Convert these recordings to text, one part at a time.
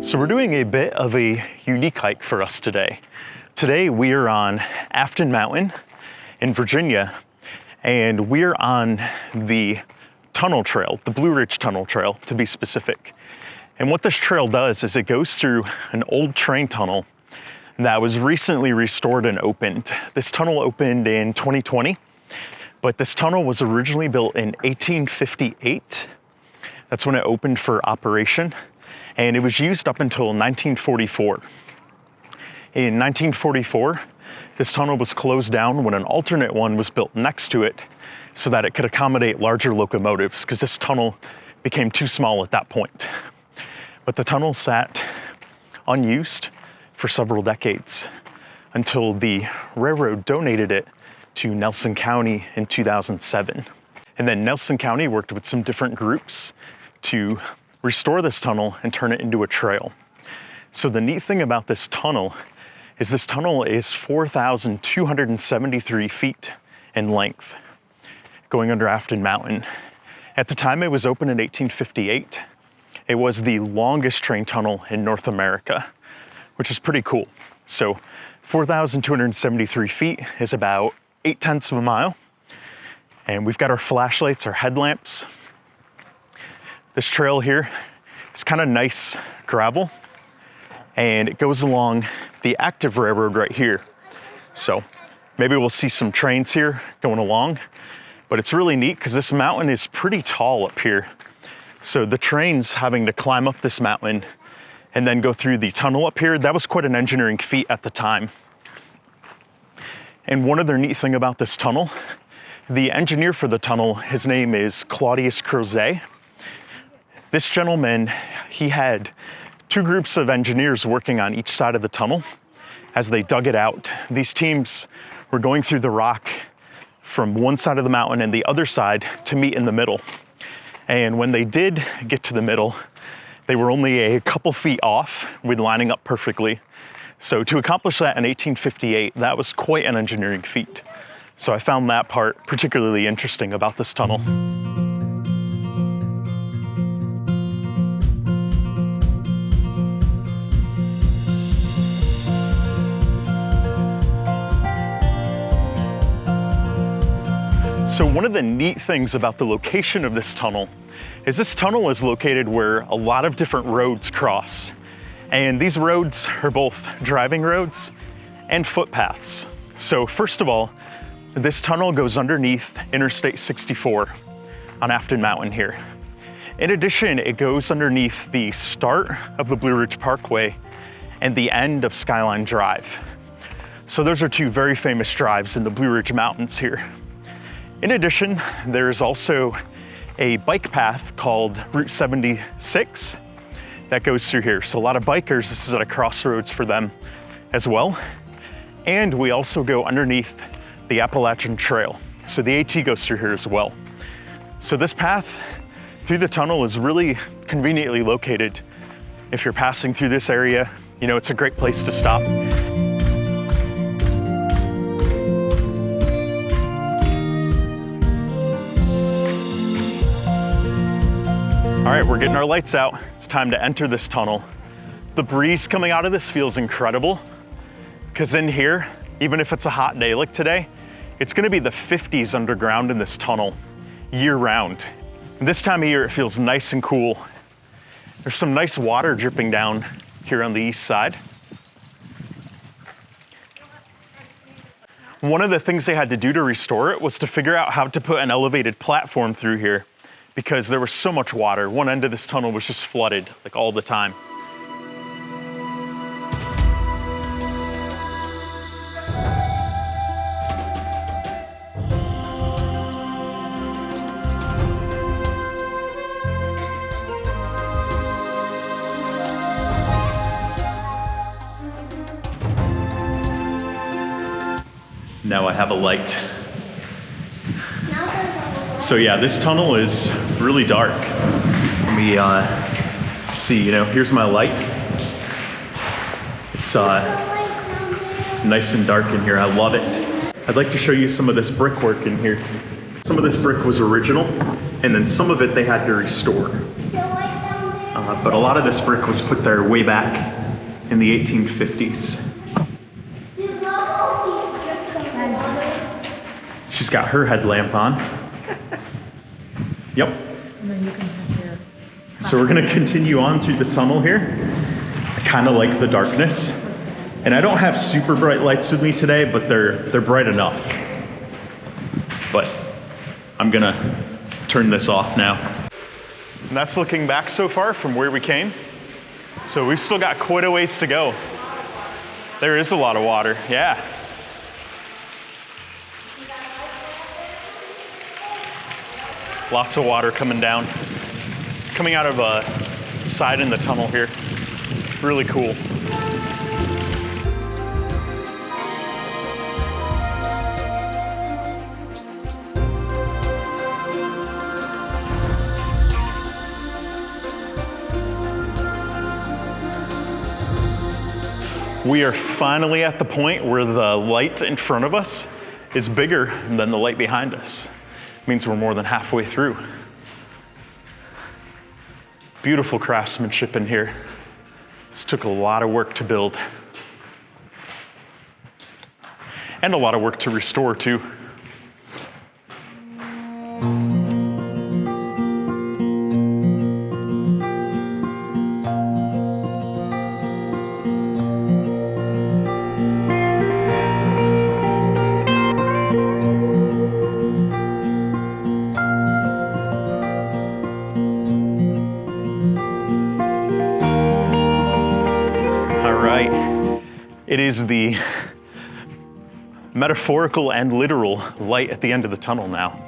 So we're doing a bit of a unique hike for us today. Today we are on Afton Mountain in Virginia, and we're on the tunnel trail, the Blue Ridge Tunnel Trail to be specific. And what this trail does is it goes through an old train tunnel that was recently restored and opened. This tunnel opened in 2020, but this tunnel was originally built in 1858. That's when it opened for operation. And it was used up until 1944. In 1944, this tunnel was closed down when an alternate one was built next to it so that it could accommodate larger locomotives, because this tunnel became too small at that point. But the tunnel sat unused for several decades until the railroad donated it to Nelson County in 2007. And then Nelson County worked with some different groups to restore this tunnel and turn it into a trail. So the neat thing about this tunnel is 4,273 feet in length, going under Afton Mountain. At the time it was opened in 1858, it was the longest train tunnel in North America, which is pretty cool. So 4,273 feet is about 0.8 of a mile. And we've got our flashlights, our headlamps. This trail here is kind of nice gravel, and it goes along the active railroad right here. So maybe we'll see some trains here going along, but it's really neat because this mountain is pretty tall up here. So the trains having to climb up this mountain and then go through the tunnel up here, that was quite an engineering feat at the time. And one other neat thing about this tunnel, the engineer for the tunnel, his name is Claudius Crozet. This gentleman, he had two groups of engineers working on each side of the tunnel as they dug it out. These teams were going through the rock from one side of the mountain and the other side to meet in the middle. And when they did get to the middle, they were only a couple feet off with lining up perfectly. So to accomplish that in 1858, that was quite an engineering feat. So I found that part particularly interesting about this tunnel. So one of the neat things about the location of this tunnel is located where a lot of different roads cross. And these roads are both driving roads and footpaths. So first of all, this tunnel goes underneath Interstate 64 on Afton Mountain here. In addition, it goes underneath the start of the Blue Ridge Parkway and the end of Skyline Drive. So those are two very famous drives in the Blue Ridge Mountains here. In addition, there's also a bike path called Route 76 that goes through here. So a lot of bikers, this is at a crossroads for them as well. And we also go underneath the Appalachian Trail. So the AT goes through here as well. So this path through the tunnel is really conveniently located. If you're passing through this area, you know, it's a great place to stop. All right, we're getting our lights out. It's time to enter this tunnel. The breeze coming out of this feels incredible, because in here, even if it's a hot day like today, it's gonna be the 50s underground in this tunnel year round. And this time of year, it feels nice and cool. There's some nice water dripping down here on the east side. One of the things they had to do to restore it was to figure out how to put an elevated platform through here, because there was so much water. One end of this tunnel was just flooded, like all the time. Now I have a light. So yeah, this tunnel is really dark. Let me see, you know, here's my light. It's nice and dark in here, I love it. I'd like to show you some of this brickwork in here. Some of this brick was original, and then some of it they had to restore. but a lot of this brick was put there way back in the 1850s. She's got her headlamp on. Yep. And then you can have your... So we're gonna continue on through the tunnel here. I kind of like the darkness. And I don't have super bright lights with me today, but they're bright enough. But I'm gonna turn this off now. And that's looking back so far from where we came. So we've still got quite a ways to go. There is a lot of water, yeah. Lots of water coming down. Coming out of a side in the tunnel here. Really cool. We are finally at the point where the light in front of us is bigger than the light behind us. It means we're more than halfway through. Beautiful craftsmanship in here. This took a lot of work to build. And a lot of work to restore too. It is the metaphorical and literal light at the end of the tunnel now.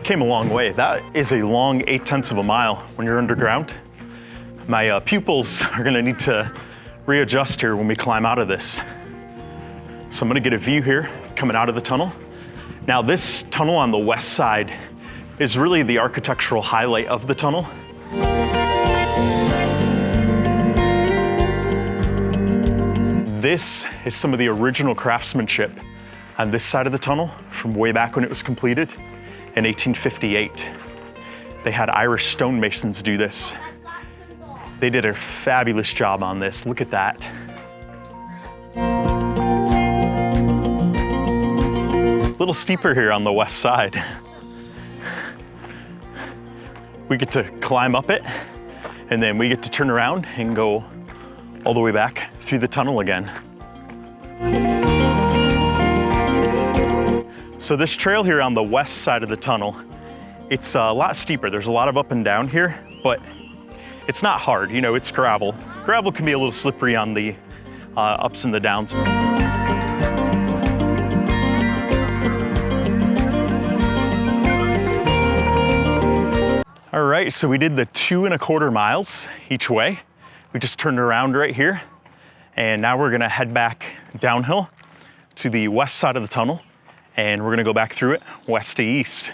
Came a long way. That is a long 8/10 of a mile when you're underground. My pupils are gonna need to readjust here when we climb out of this. So I'm gonna get a view here coming out of the tunnel. Now this tunnel on the west side is really the architectural highlight of the tunnel. This is some of the original craftsmanship on this side of the tunnel from way back when it was completed in 1858. They had Irish stonemasons do this. They did a fabulous job on this. Look at that. A little steeper here on the west side. We get to climb up it, and then we get to turn around and go all the way back through the tunnel again. So this trail here on the west side of the tunnel, it's a lot steeper. There's a lot of up and down here, but it's not hard. You know, it's gravel. Gravel can be a little slippery on the ups and the downs. All right, so we did the 2¼ miles each way. We just turned around right here, and now we're gonna head back downhill to the west side of the tunnel, and we're gonna go back through it west to east.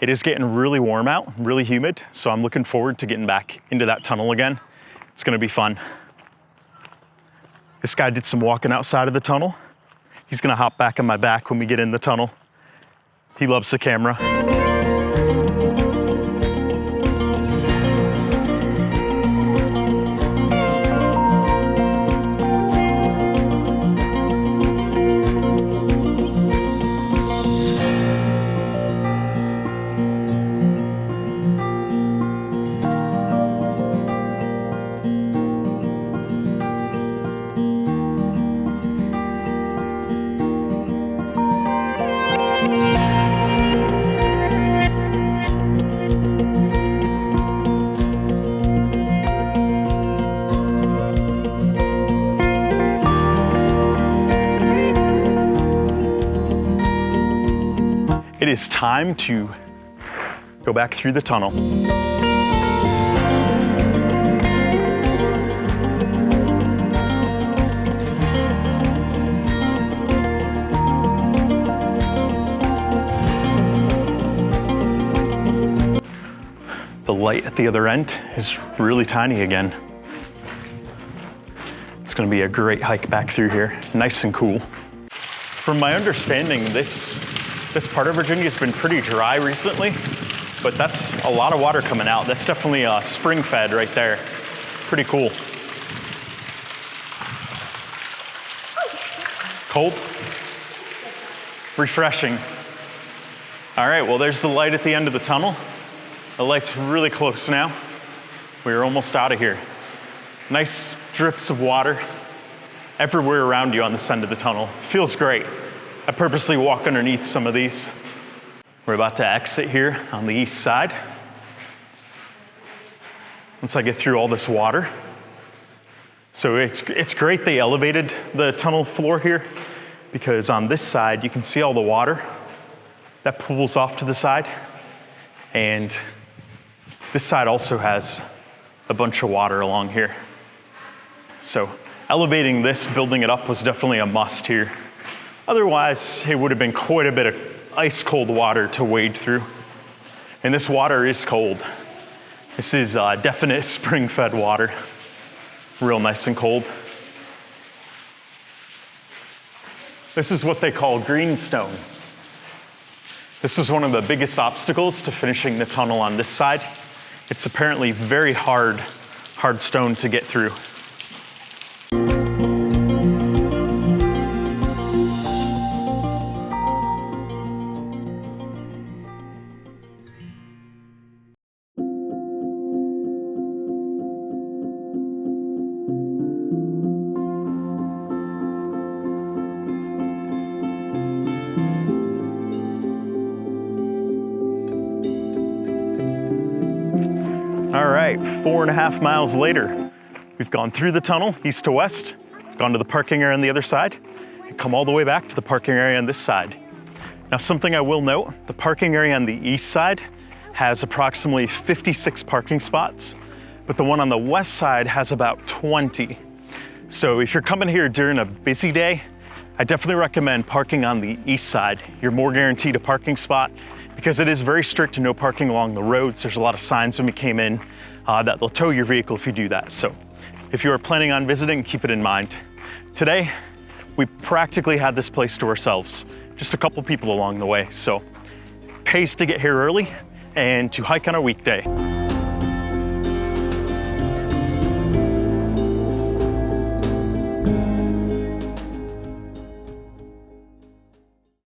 It is getting really warm out, really humid, so I'm looking forward to getting back into that tunnel again. It's gonna be fun. This guy did some walking outside of the tunnel. He's gonna hop back on my back when we get in the tunnel. He loves the camera. It is time to go back through the tunnel. The light at the other end is really tiny again. It's gonna be a great hike back through here, nice and cool. From my understanding, this part of Virginia has been pretty dry recently, but that's a lot of water coming out. That's definitely spring fed right there. Pretty cool. Cold? Refreshing. All right, well, there's the light at the end of the tunnel. The light's really close now. We're almost out of here. Nice drips of water everywhere around you on this end of the tunnel. Feels great. I purposely walk underneath some of these. We're about to exit here on the east side. Once I get through all this water. So it's great they elevated the tunnel floor here, because on this side you can see all the water that pools off to the side. And this side also has a bunch of water along here. So elevating this, building it up was definitely a must here. Otherwise, it would have been quite a bit of ice cold water to wade through. And this water is cold. This is definite spring fed water. Real nice and cold. This is what they call greenstone. This was one of the biggest obstacles to finishing the tunnel on this side. It's apparently very hard stone to get through. All right, 4.5 miles later, we've gone through the tunnel, east to west, gone to the parking area on the other side, and come all the way back to the parking area on this side. Now, something I will note, the parking area on the east side has approximately 56 parking spots, but the one on the west side has about 20. So if you're coming here during a busy day, I definitely recommend parking on the east side. You're more guaranteed a parking spot, because it is very strict, no parking along the roads. There's a lot of signs when we came in that they'll tow your vehicle if you do that. So if you are planning on visiting, keep it in mind. Today, we practically had this place to ourselves, just a couple people along the way. So pays to get here early and to hike on a weekday.